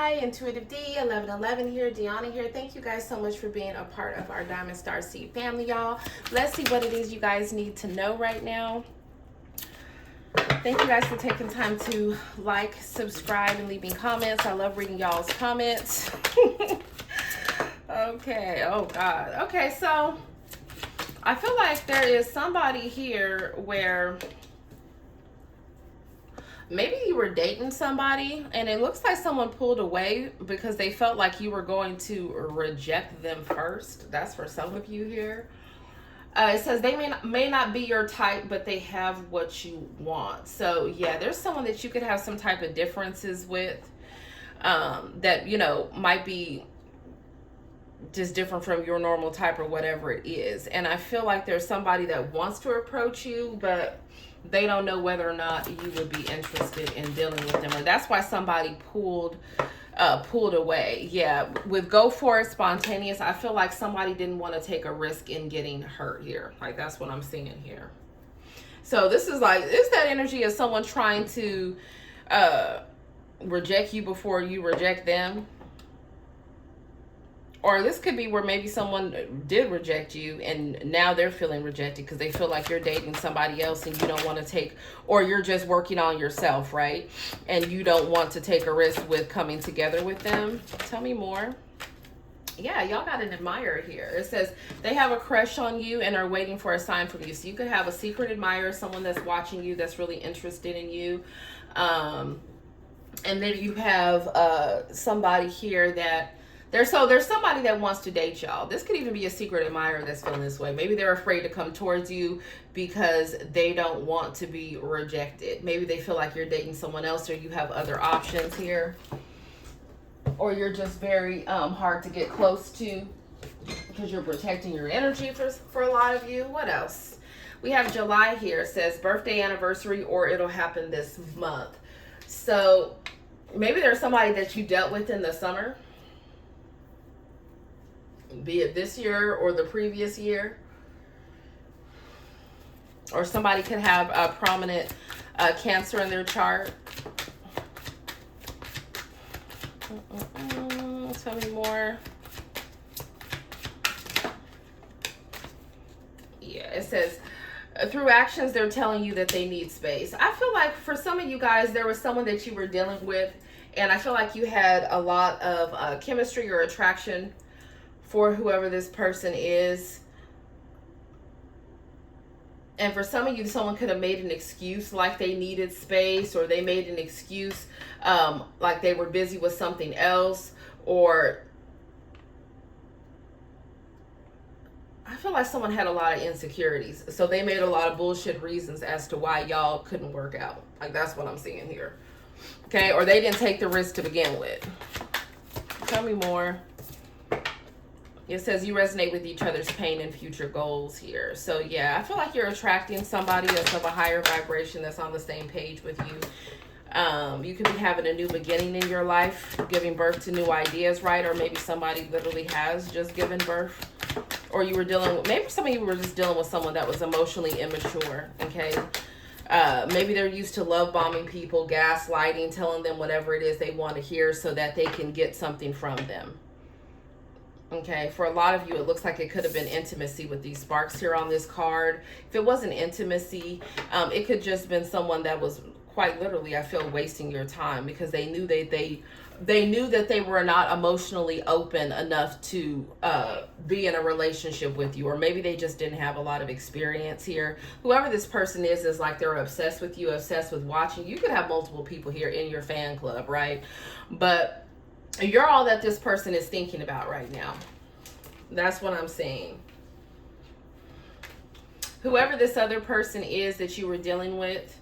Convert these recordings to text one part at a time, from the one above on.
Hi, Intuitive D, 1111 here, Dionna here. Thank you guys so much for being a part of our Diamond Star Seed family, y'all. Let's see what it is you guys need to know right now. Thank you guys for taking time to like, subscribe, and leaving comments. I love reading y'all's comments. Okay, oh God. Okay, so I feel like there is somebody here where maybe you were dating somebody and it looks like someone pulled away because they felt like you were going to reject them first. That's for some of you here. It says they may not be your type, but they have what you want. So yeah, there's someone that you could have some type of differences with, that, you know, might be just different from your normal type or whatever it is. And I feel like there's somebody that wants to approach you, but they don't know whether or not you would be interested in dealing with them. And that's why somebody pulled away. Yeah, with go for it, spontaneous, I feel like somebody didn't want to take a risk in getting hurt here. Like, that's what I'm seeing here. So this is like, it's that energy of someone trying to reject you before you reject them. Or this could be where maybe someone did reject you and now they're feeling rejected because they feel like you're dating somebody else and you don't want to take, or you're just working on yourself, right? And you don't want to take a risk with coming together with them. Tell me more. Yeah, y'all got an admirer here. It says they have a crush on you and are waiting for a sign from you. So you could have a secret admirer, someone that's watching you, that's really interested in you. And then you have somebody here that there's somebody that wants to date y'all. This could even be a secret admirer that's feeling this way. Maybe they're afraid to come towards you because they don't want to be rejected. Maybe they feel like you're dating someone else or you have other options here. Or you're just very hard to get close to because you're protecting your energy for a lot of you. What else? We have July here. It says birthday, anniversary, or it'll happen this month. So maybe there's somebody that you dealt with in the summer, be it this year or the previous year. Or somebody could have a prominent Cancer in their chart. Tell me more. Yeah, it says through actions they're telling you that they need space. I feel like for some of you guys there was someone that you were dealing with and I feel like you had a lot of chemistry or attraction for whoever this person is. And for some of you, someone could have made an excuse like they needed space, or they made an excuse like they were busy with something else, or I feel like someone had a lot of insecurities. So they made a lot of bullshit reasons as to why y'all couldn't work out. Like, that's what I'm seeing here. Okay, or they didn't take the risk to begin with. Tell me more. It says you resonate with each other's pain and future goals here. So yeah, I feel like you're attracting somebody that's of a higher vibration, that's on the same page with you. You could be having a new beginning in your life, giving birth to new ideas, right? Or maybe somebody literally has just given birth. Or you were dealing with, maybe some of you were just dealing with someone that was emotionally immature, okay? Maybe they're used to love bombing people, gaslighting, telling them whatever it is they want to hear so that they can get something from them. Okay, for a lot of you, it looks like it could have been intimacy with these sparks here on this card. If it wasn't intimacy, it could just been someone that was quite literally, I feel, wasting your time because they knew they knew that they were not emotionally open enough to be in a relationship with you, or maybe they just didn't have a lot of experience here. Whoever this person is like they're obsessed with you, obsessed with watching. You could have multiple people here in your fan club, right? But you're all that this person is thinking about right now. That's what I'm seeing. Whoever this other person is that you were dealing with,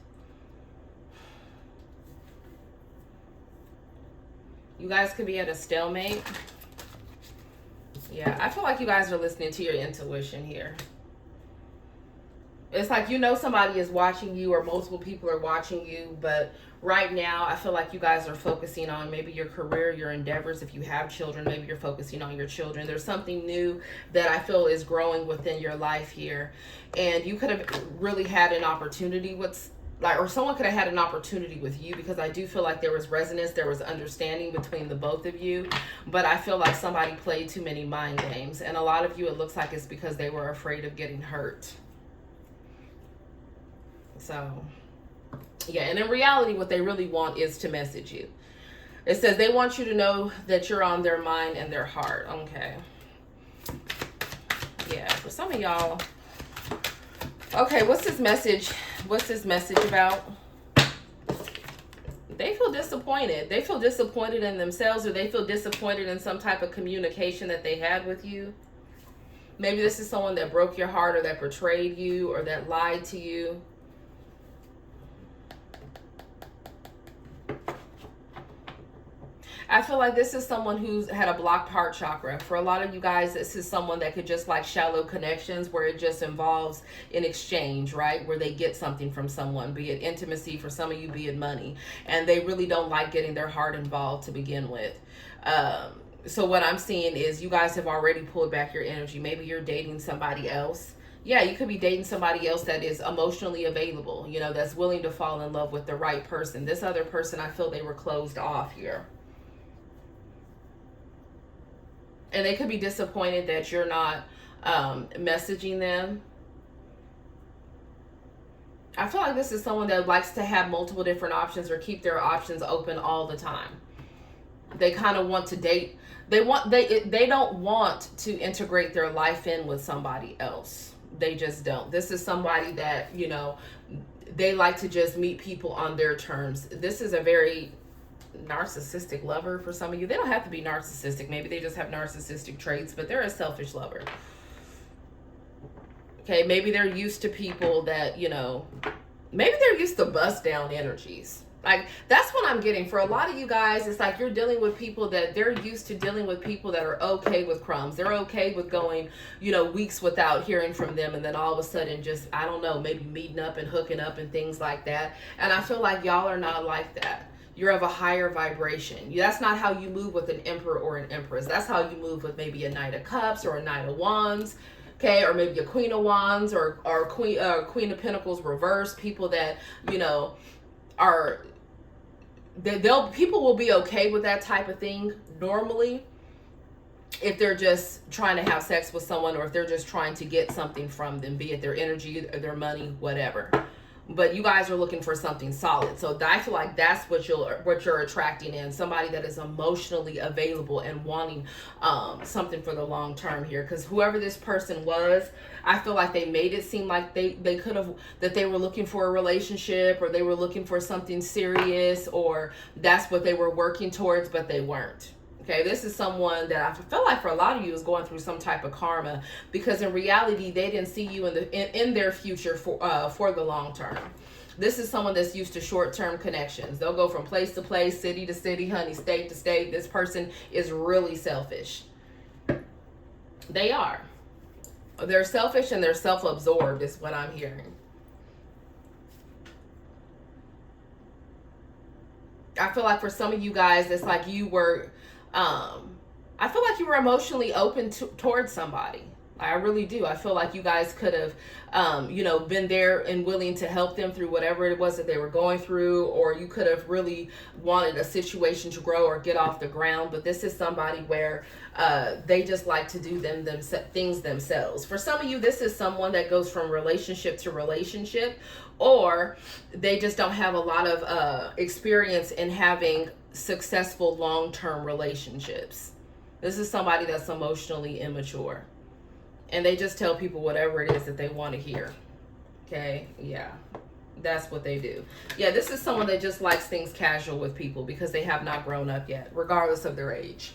you guys could be at a stalemate. Yeah, I feel like you guys are listening to your intuition here. It's like, you know, somebody is watching you or multiple people are watching you, but right now I feel like you guys are focusing on maybe your career, your endeavors. If you have children, maybe you're focusing on your children. There's something new that I feel is growing within your life here. And you could have really had an opportunity with like, or someone could have had an opportunity with you, because I do feel like there was resonance, there was understanding between the both of you, but I feel like somebody played too many mind games, and a lot of you, it looks like it's because they were afraid of getting hurt. So yeah, and in reality, what they really want is to message you. It says they want you to know that you're on their mind and their heart. Okay. Yeah, for some of y'all. Okay, what's this message? What's this message about? They feel disappointed. They feel disappointed in themselves, or they feel disappointed in some type of communication that they had with you. Maybe this is someone that broke your heart, or that betrayed you, or that lied to you. I feel like this is someone who's had a blocked heart chakra. For a lot of you guys, this is someone that could just like shallow connections where it just involves an exchange, right? Where they get something from someone, be it intimacy, for some of you, be it money. And they really don't like getting their heart involved to begin with. So what I'm seeing is you guys have already pulled back your energy. Maybe you're dating somebody else. Yeah, you could be dating somebody else that is emotionally available, you know, that's willing to fall in love with the right person. This other person, I feel they were closed off here. And they could be disappointed that you're not messaging them. I feel like this is someone that likes to have multiple different options, or keep their options open all the time. They kind of want to date. They don't want to integrate their life in with somebody else. They just don't. This is somebody that, you know, they like to just meet people on their terms. This is a very narcissistic lover for some of you. They don't have to be narcissistic. Maybe they just have narcissistic traits, but they're a selfish lover. Okay, maybe they're used to people that, you know, maybe they're used to bust down energies. Like, that's what I'm getting. For a lot of you guys, it's like you're dealing with people that they're used to dealing with, people that are okay with crumbs. They're okay with going, you know, weeks without hearing from them, and then all of a sudden just, I don't know, maybe meeting up and hooking up and things like that. And I feel like y'all are not like that. You're of a higher vibration. That's not how you move with an emperor or an empress. That's how you move with maybe a Knight of Cups or a Knight of Wands, okay, or maybe a Queen of Wands, or Queen of Pentacles reverse. People that, you know, are people will be okay with that type of thing normally, if they're just trying to have sex with someone, or if they're just trying to get something from them, be it their energy or their money, whatever. But you guys are looking for something solid. So I feel like that's what you're attracting in. Somebody that is emotionally available and wanting something for the long term here. Because whoever this person was, I feel like they made it seem like they could have, that they were looking for a relationship, or they were looking for something serious, or that's what they were working towards, but they weren't. Okay, this is someone that I feel like for a lot of you is going through some type of karma, because in reality they didn't see you in their future for the long term. This is someone that's used to short-term connections. They'll go from place to place, city to city, honey, state to state. This person is really selfish. They are. They're selfish and they're self-absorbed is what I'm hearing. I feel like for some of you guys, it's like you were I feel like you were emotionally open towards somebody. I really do. I feel like you guys could have, you know, been there and willing to help them through whatever it was that they were going through, or you could have really wanted a situation to grow or get off the ground. But this is somebody where they just like to do things themselves. For some of you, this is someone that goes from relationship to relationship, or they just don't have a lot of experience in having successful long-term relationships. This is somebody that's emotionally immature, and they just tell people whatever it is that they want to hear. Okay, yeah, that's what they do. Yeah, this is someone that just likes things casual with people because they have not grown up yet, regardless of their age.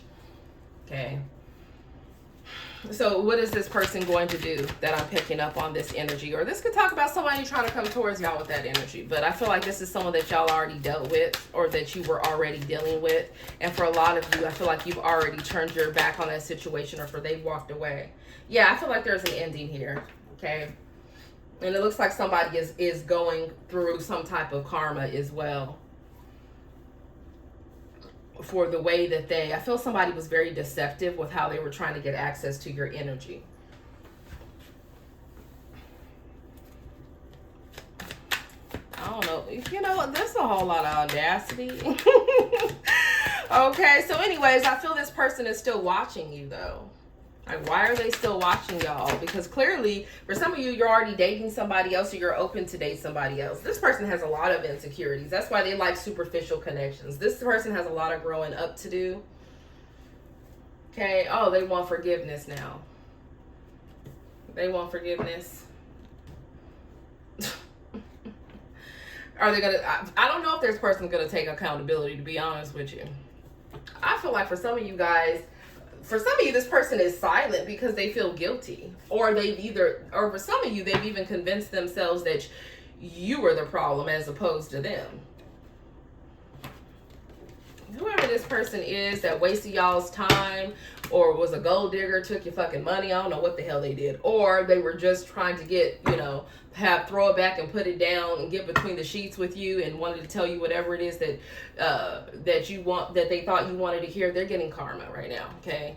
Okay, so what is this person going to do that I'm picking up on this energy? Or this could talk about somebody trying to come towards y'all with that energy. But I feel like this is someone that y'all already dealt with, or that you were already dealing with. And for a lot of you, I feel like you've already turned your back on that situation, or they've walked away. Yeah, I feel like there's an ending here. Okay. And it looks like somebody is going through some type of karma as well, for the way that I feel somebody was very deceptive with how they were trying to get access to your energy. I don't know. a whole lot of audacity. Okay, so anyways, I feel this person is still watching you though. Like, why are they still watching y'all? Because clearly, for some of you, you're already dating somebody else or you're open to date somebody else. This person has a lot of insecurities. That's why they like superficial connections. This person has a lot of growing up to do. Okay, oh, they want forgiveness now. They want forgiveness. Are they gonna, I don't know if this person's gonna take accountability, to be honest with you. I feel like for some of you guys, for some of you, this person is silent because they feel guilty. Or or for some of you, they've even convinced themselves that you were the problem as opposed to them. Whoever this person is that wasted y'all's time or was a gold digger, took your fucking money, I don't know what the hell they did. Or they were just trying to get, throw it back and put it down and get between the sheets with you and wanted to tell you whatever it is that that they thought you wanted to hear. They're getting karma right now, okay?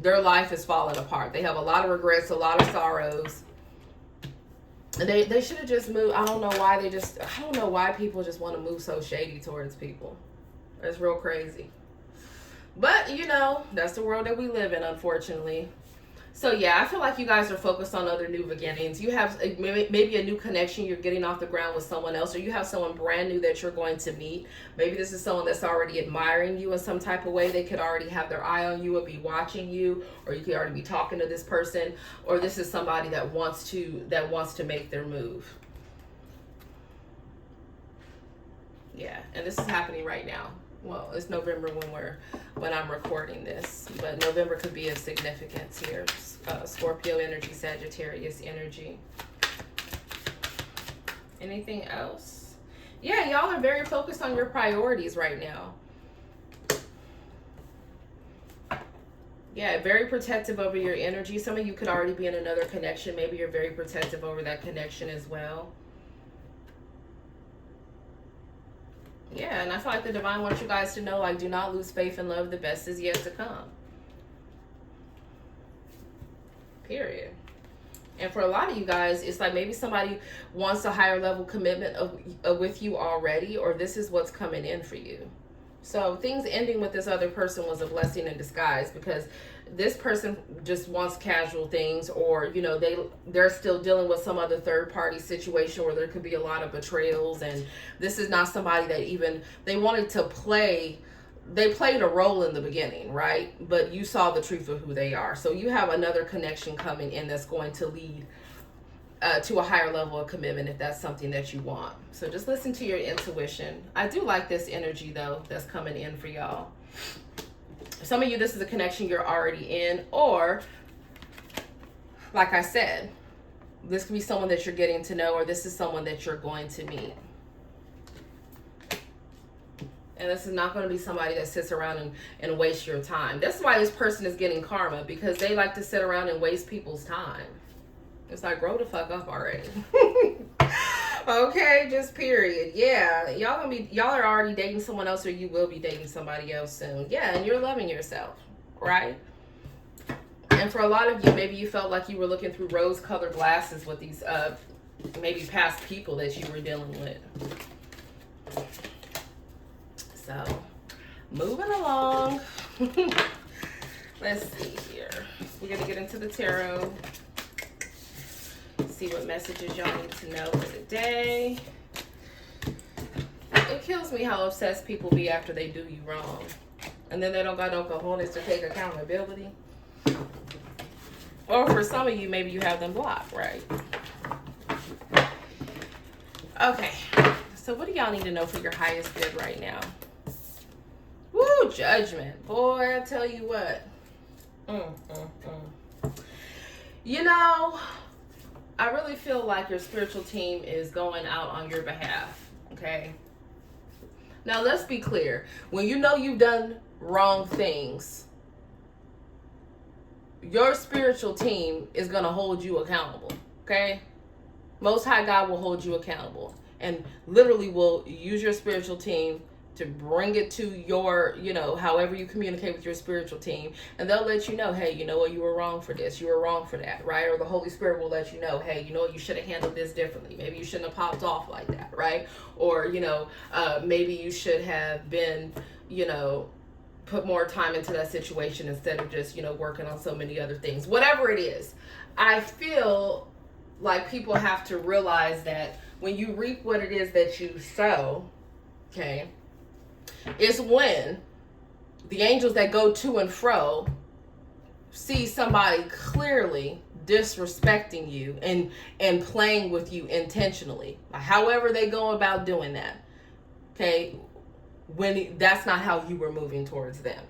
Their life is falling apart. They have a lot of regrets, a lot of sorrows. They should have just moved. I don't know why people just want to move so shady towards people. That's real crazy. But, that's the world that we live in, unfortunately. So, yeah, I feel like you guys are focused on other new beginnings. You have maybe a new connection you're getting off the ground with someone else, or you have someone brand new that you're going to meet. Maybe this is someone that's already admiring you in some type of way. They could already have their eye on you or be watching you, or you could already be talking to this person, or this is somebody that wants to make their move. Yeah, and this is happening right now. Well, it's November when I'm recording this, but November could be of significance here. Scorpio energy, Sagittarius energy. Anything else? Yeah, y'all are very focused on your priorities right now. Yeah, very protective over your energy. Some of you could already be in another connection. Maybe you're very protective over that connection as well. Yeah, and I feel like the divine wants you guys to know, like, do not lose faith in love. The best is yet to come. Period. And for a lot of you guys, it's like maybe somebody wants a higher level commitment with you already, or this is what's coming in for you. So things ending with this other person was a blessing in disguise, because this person just wants casual things, or they're still dealing with some other third party situation where there could be a lot of betrayals, and this is not somebody that even they wanted to play. They played a role in the beginning, right? But you saw the truth of who they are. So you have another connection coming in that's going to lead to a higher level of commitment if that's something that you want. So just listen to your intuition. I do like this energy though that's coming in for y'all. Some of you, this is a connection you're already in, or like I said, this could be someone that you're getting to know, or this is someone that you're going to meet. And this is not going to be somebody that sits around and wastes your time. That's why this person is getting karma, because they like to sit around and waste people's time. It's like, grow the fuck up already. Okay, just period. Yeah, y'all are already dating someone else, or you will be dating somebody else soon. Yeah, and you're loving yourself, right? And for a lot of you, maybe you felt like you were looking through rose-colored glasses with these maybe past people that you were dealing with. So, moving along. Let's see here. We're going to get into the tarot. See what messages y'all need to know for the day. It kills me how obsessed people be after they do you wrong. And then they don't got no cojones to take accountability. Or for some of you, maybe you have them blocked, right? Okay. So what do y'all need to know for your highest bid right now? Woo, judgment. Boy, I tell you what. I really feel like your spiritual team is going out on your behalf, okay? Now, let's be clear. When you know you've done wrong things, your spiritual team is going to hold you accountable, okay? Most High God will hold you accountable and literally will use your spiritual team to bring it to your, you know, however you communicate with your spiritual team, and they'll let you know, hey, you know what, you were wrong for this, you were wrong for that, right? Or the Holy Spirit will let you know, hey, you know what, you should have handled this differently. Maybe you shouldn't have popped off like that, right? Or, you know, maybe you should have been, you know, put more time into that situation instead of just, you know, working on so many other things. Whatever it is, I feel like people have to realize that when you reap what it is that you sow, okay, is when the angels that go to and fro see somebody clearly disrespecting you and playing with you intentionally, however they go about doing that, okay, when that's not how you were moving towards them.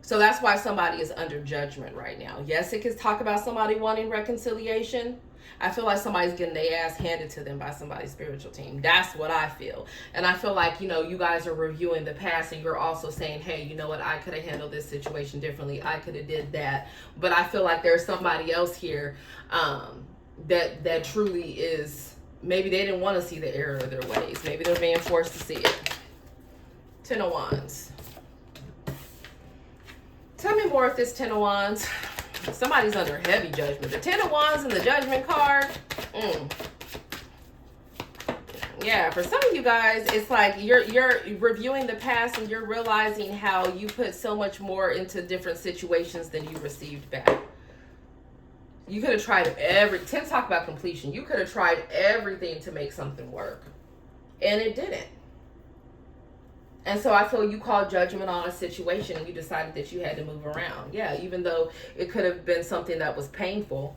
So that's why somebody is under judgment right now. Yes, it can talk about somebody wanting reconciliation. I feel like somebody's getting their ass handed to them by somebody's spiritual team. That's what I feel. And I feel like, you know, you guys are reviewing the past and you're also saying, hey, you know what, I could have handled this situation differently. I could have did that. But I feel like there's somebody else here that truly is, maybe they didn't want to see the error of their ways. Maybe they're being forced to see it. 10 of Wands. Tell me more if this 10 of Wands. Somebody's under heavy judgment. The 10 of Wands and the Judgment card. Yeah, for some of you guys, it's like you're reviewing the past and you're realizing how you put so much more into different situations than you received back. You could have tried 10 talk about completion. You could have tried everything to make something work. And it didn't. And so I feel you called judgment on a situation and you decided that you had to move around. Yeah, even though it could have been something that was painful.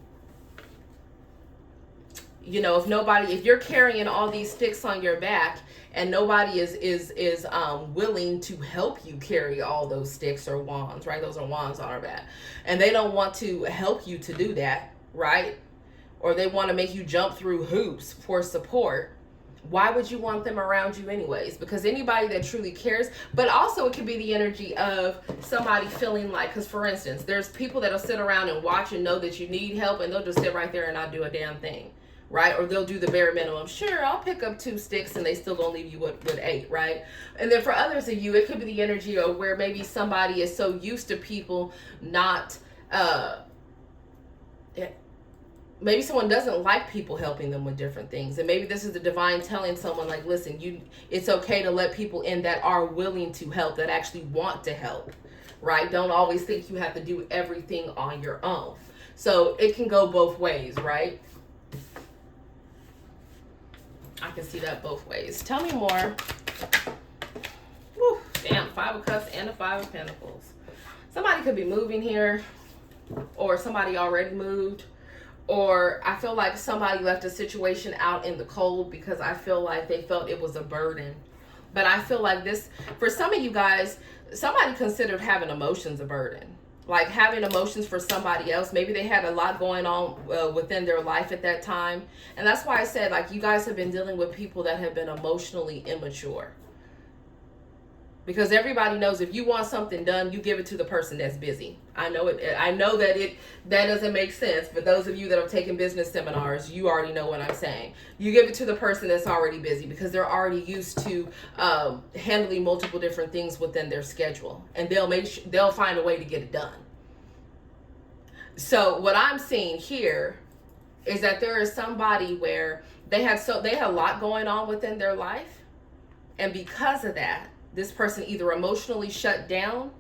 You know, if you're carrying all these sticks on your back and nobody is willing to help you carry all those sticks or wands, right? Those are wands on our back. And they don't want to help you to do that, right? Or they want to make you jump through hoops for support. Why would you want them around you anyways? Because anybody that truly cares, but also it could be the energy of somebody feeling like, because for instance, there's people that'll sit around and watch and know that you need help and they'll just sit right there and not do a damn thing, right? Or they'll do the bare minimum. Sure, I'll pick up 2 sticks and they still gonna leave you with 8, right? And then for others of you, it could be the energy of where maybe somebody is so used to people not, maybe someone doesn't like people helping them with different things. And maybe this is the divine telling someone like, listen, it's okay to let people in that are willing to help, that actually want to help, right? Don't always think you have to do everything on your own. So it can go both ways, right? I can see that both ways. Tell me more. Whew, damn, 5 of Cups and a 5 of Pentacles. Somebody could be moving here, or somebody already moved. Or I feel like somebody left a situation out in the cold because I feel like they felt it was a burden. But I feel like this, for some of you guys, somebody considered having emotions a burden. Like having emotions for somebody else. Maybe they had a lot going on within their life at that time. And that's why I said, like, you guys have been dealing with people that have been emotionally immature. Because everybody knows if you want something done, you give it to the person that's busy. I know that doesn't make sense. But those of you that have taken business seminars, you already know what I'm saying. You give it to the person that's already busy because they're already used to handling multiple different things within their schedule, and they'll find a way to get it done. So what I'm seeing here is that there is somebody where they had a lot going on within their life, and because of that, this person either emotionally shut down,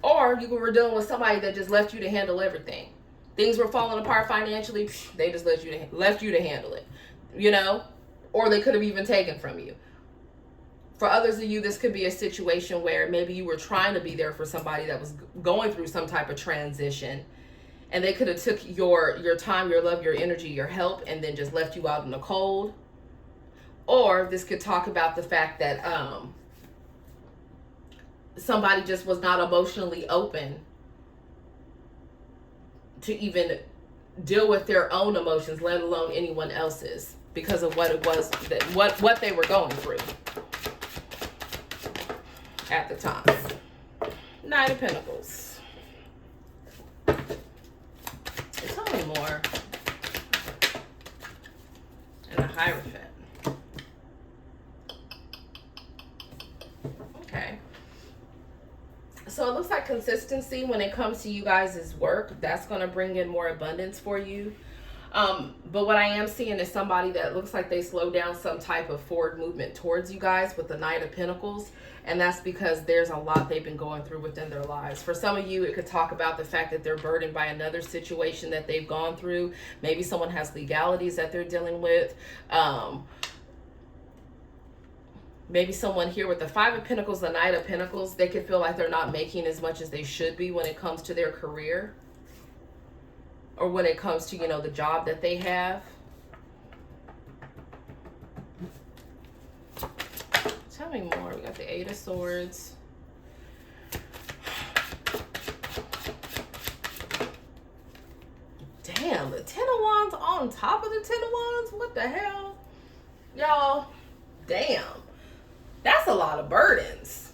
or you were dealing with somebody that just left you to handle everything. Things were falling apart financially, they just left you to handle it, you know? Or they could have even taken from you. For others of you, this could be a situation where maybe you were trying to be there for somebody that was going through some type of transition, and they could have took your time, your love, your energy, your help, and then just left you out in the cold. Or this could talk about the fact that somebody just was not emotionally open to even deal with their own emotions, let alone anyone else's, because of what it was, what they were going through at the time. Knight of Pentacles. Tell me more. And a High Okay. So it looks like consistency when it comes to you guys' work, that's going to bring in more abundance for you. But what I am seeing is somebody that looks like they slow down some type of forward movement towards you guys with the Knight of Pentacles. And that's because there's a lot they've been going through within their lives. For some of you, it could talk about the fact that they're burdened by another situation that they've gone through. Maybe someone has legalities that they're dealing with. Maybe someone here with the Five of Pentacles, the Knight of Pentacles, they could feel like they're not making as much as they should be when it comes to their career. Or when it comes to, you know, the job that they have. Tell me more. We got the Eight of Swords. Damn, the Ten of Wands on top of the Ten of Wands? What the hell? Y'all, damn. That's a lot of burdens.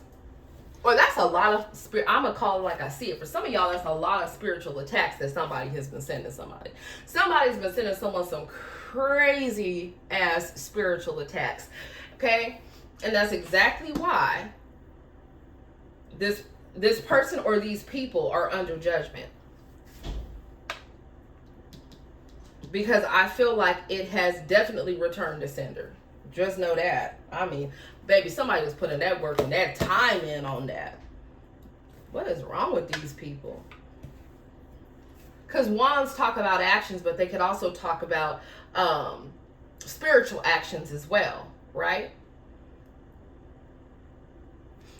Or that's a lot of spirit. I'm going to call it like I see it. For some of y'all, that's a lot of spiritual attacks that somebody has been sending somebody. Somebody's been sending someone some crazy ass spiritual attacks. Okay? And that's exactly why this person or these people are under judgment. Because I feel like it has definitely returned to sender. Just know that. I mean, baby, somebody was putting that work and that time in on that. What is wrong with these people? Because wands talk about actions, but they could also talk about spiritual actions as well, right?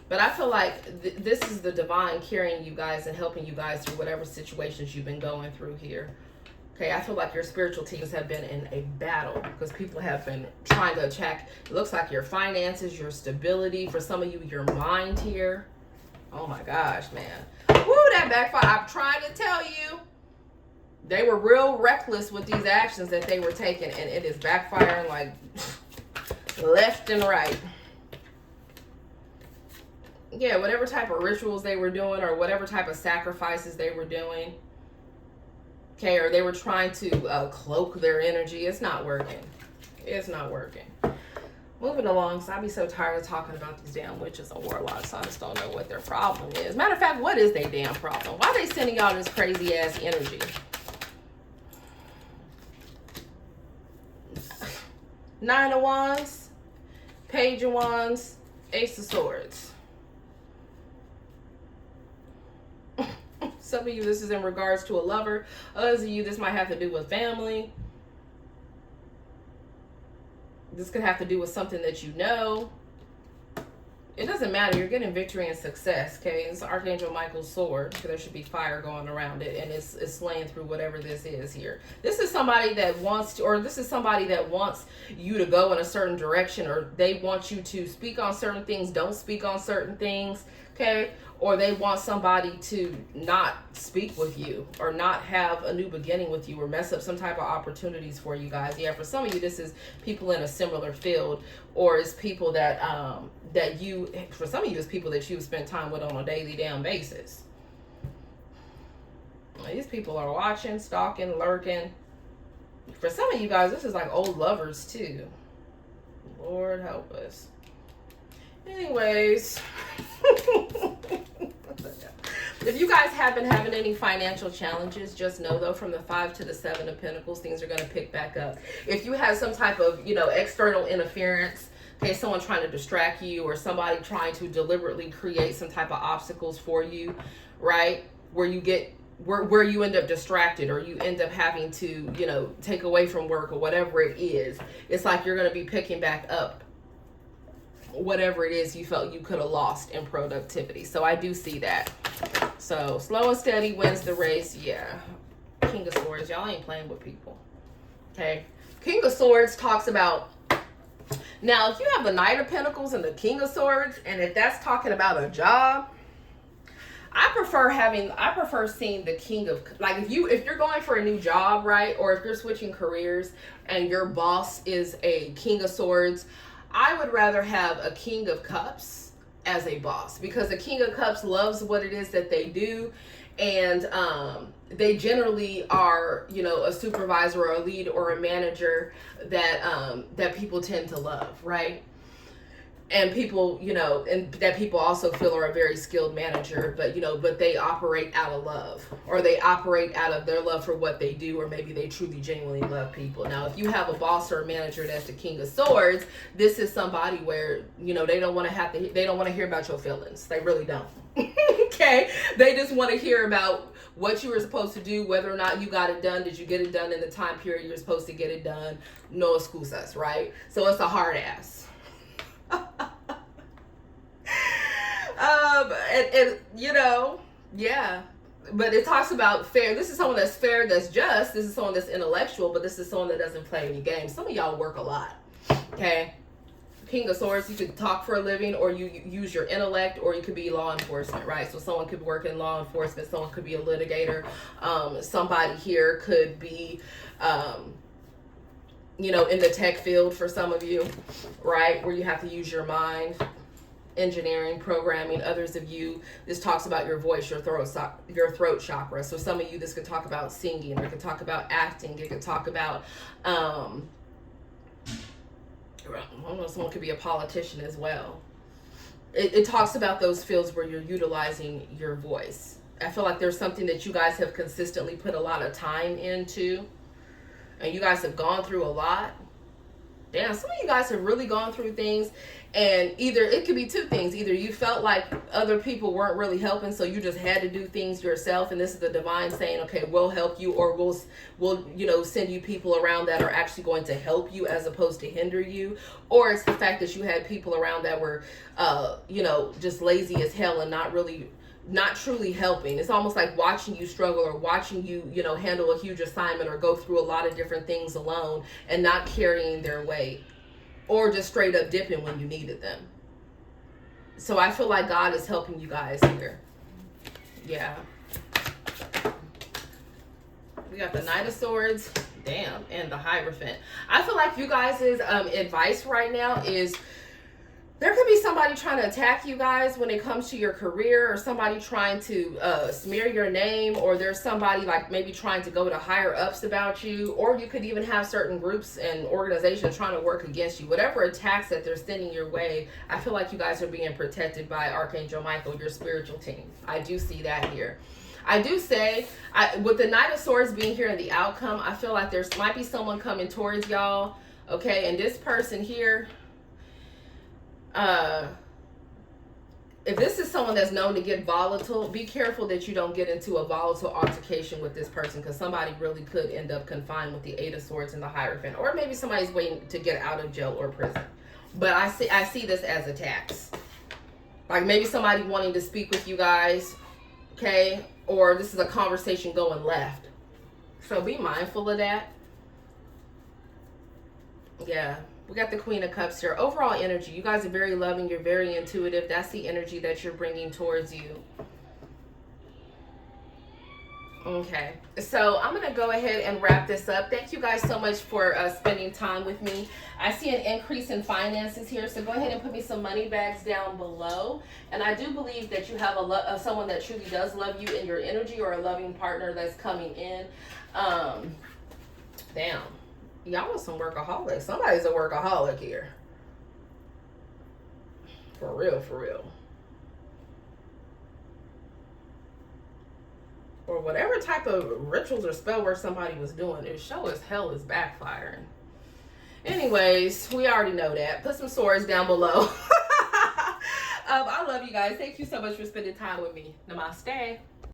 But I feel like this is the divine carrying you guys and helping you guys through whatever situations you've been going through here. Okay, I feel like your spiritual teams have been in a battle because people have been trying to attack. It looks like your finances, your stability. For some of you, your mind here. Oh my gosh, man. Woo, that backfire. I'm trying to tell you. They were real reckless with these actions that they were taking, and it is backfiring like left and right. Yeah, whatever type of rituals they were doing or whatever type of sacrifices they were doing. Okay, or they were trying to cloak their energy. It's not working. It's not working. Moving along, so I'd be so tired of talking about these damn witches and warlocks. I just don't know what their problem is. Matter of fact, what is their damn problem? Why are they sending y'all this crazy ass energy? Nine of Wands, Page of Wands, Ace of Swords. Some of you, this is in regards to a lover. Others of you, this might have to do with family. This could have to do with something that you know. It doesn't matter. You're getting victory and success, okay? It's Archangel Michael's sword. So there should be fire going around it, and it's slaying through whatever this is here. This is somebody that wants to, or this is somebody that wants you to go in a certain direction, or they want you to speak on certain things, don't speak on certain things, okay? Or they want somebody to not speak with you or not have a new beginning with you or mess up some type of opportunities for you guys. Yeah, for some of you, this is people in a similar field, or it's people that for some of you, it's people that you spend time with on a daily damn basis. These people are watching, stalking, lurking. For some of you guys, this is like old lovers too. Lord help us. Anyways. If you guys have been having any financial challenges, just know though, from the 5 to the 7 of Pentacles, things are going to pick back up. If you have some type of, external interference, okay, someone trying to distract you or somebody trying to deliberately create some type of obstacles for you, right? Where you get, where you end up distracted or you end up having to, take away from work or whatever it is. It's like you're going to be picking back up whatever it is you felt you could have lost in productivity. So I do see that. So slow and steady wins the race. Yeah. King of Swords. Y'all ain't playing with people. Okay. King of Swords talks about, now if you have the Knight of Pentacles and the King of Swords, and if that's talking about a job, I prefer seeing the King of, like if you're going for a new job, right? Or if you're switching careers and your boss is a King of Swords, I would rather have a King of Cups as a boss, because the King of Cups loves what it is that they do, and they generally are, a supervisor or a lead or a manager that people tend to love, right? and people, you know, and that people also feel are a very skilled manager, but, you know, but they operate out of love, or they operate out of their love for what they do, or maybe they truly genuinely love people. Now, if you have a boss or a manager that's the King of Swords, this is somebody where, you know, they don't want to hear about your feelings. They really don't. Okay, they just want to hear about what you were supposed to do, whether or not you got it done. Did you get it done in the time period you were supposed to get it done? No excusas, right? So it's a hard ass. And you know, yeah, but it talks about fair. This is someone that's fair, that's just. This is someone that's intellectual, but this is someone that doesn't play any games. Some of y'all work a lot. Okay, King of Swords, you could talk for a living, or you use your intellect, or you could be law enforcement, right? So someone could work in law enforcement, someone could be a litigator, somebody here could be, you know, in the tech field for some of you, right? Where you have to use your mind, engineering, programming. Others of you, this talks about your voice, your throat chakra. So some of you, this could talk about singing, or it could talk about acting. It could talk about, I don't know, someone could be a politician as well. It talks about those fields where you're utilizing your voice. I feel like there's something that you guys have consistently put a lot of time into, and you guys have gone through a lot. Damn, some of you guys have really gone through things, and either it could be two things. Either you felt like other people weren't really helping, so you just had to do things yourself, and this is the divine saying, okay, we'll help you, or we'll you know, send you people around that are actually going to help you as opposed to hinder you. Or it's the fact that you had people around that were you know, just lazy as hell and not truly helping. It's almost like watching you struggle, or watching you, you know, handle a huge assignment, or go through a lot of different things alone and not carrying their weight, or just straight up dipping when you needed them. So I feel like God is helping you guys here. Yeah. We got the Knight of Swords, damn, and the Hierophant. I feel like you guys' advice right now is, there could be somebody trying to attack you guys when it comes to your career, or somebody trying to smear your name, or there's somebody like maybe trying to go to higher ups about you, or you could even have certain groups and organizations trying to work against you. Whatever attacks that they're sending your way, I feel like you guys are being protected by Archangel Michael, your spiritual team. I do see that here. I do say, with the Knight of Swords being here in the outcome, I feel like there might be someone coming towards y'all, okay? And this person here, if this is someone that's known to get volatile, be careful that you don't get into a volatile altercation with this person, because somebody really could end up confined with the Eight of Swords and the Hierophant, or maybe somebody's waiting to get out of jail or prison. But I see this as attacks, like maybe somebody wanting to speak with you guys, okay, or this is a conversation going left. So be mindful of that. Yeah. We got the Queen of Cups here. Overall energy, you guys are very loving. You're very intuitive. That's the energy that you're bringing towards you. Okay, so I'm going to go ahead and wrap this up. Thank you guys so much for spending time with me. I see an increase in finances here, so go ahead and put me some money bags down below. And I do believe that you have someone that truly does love you in your energy, or a loving partner that's coming in. Damn. Y'all are some workaholics. Somebody's a workaholic here. For real, for real. Or whatever type of rituals or spell work somebody was doing, it sure as hell is backfiring. Anyways, we already know that. Put some swords down below. I love you guys. Thank you so much for spending time with me. Namaste.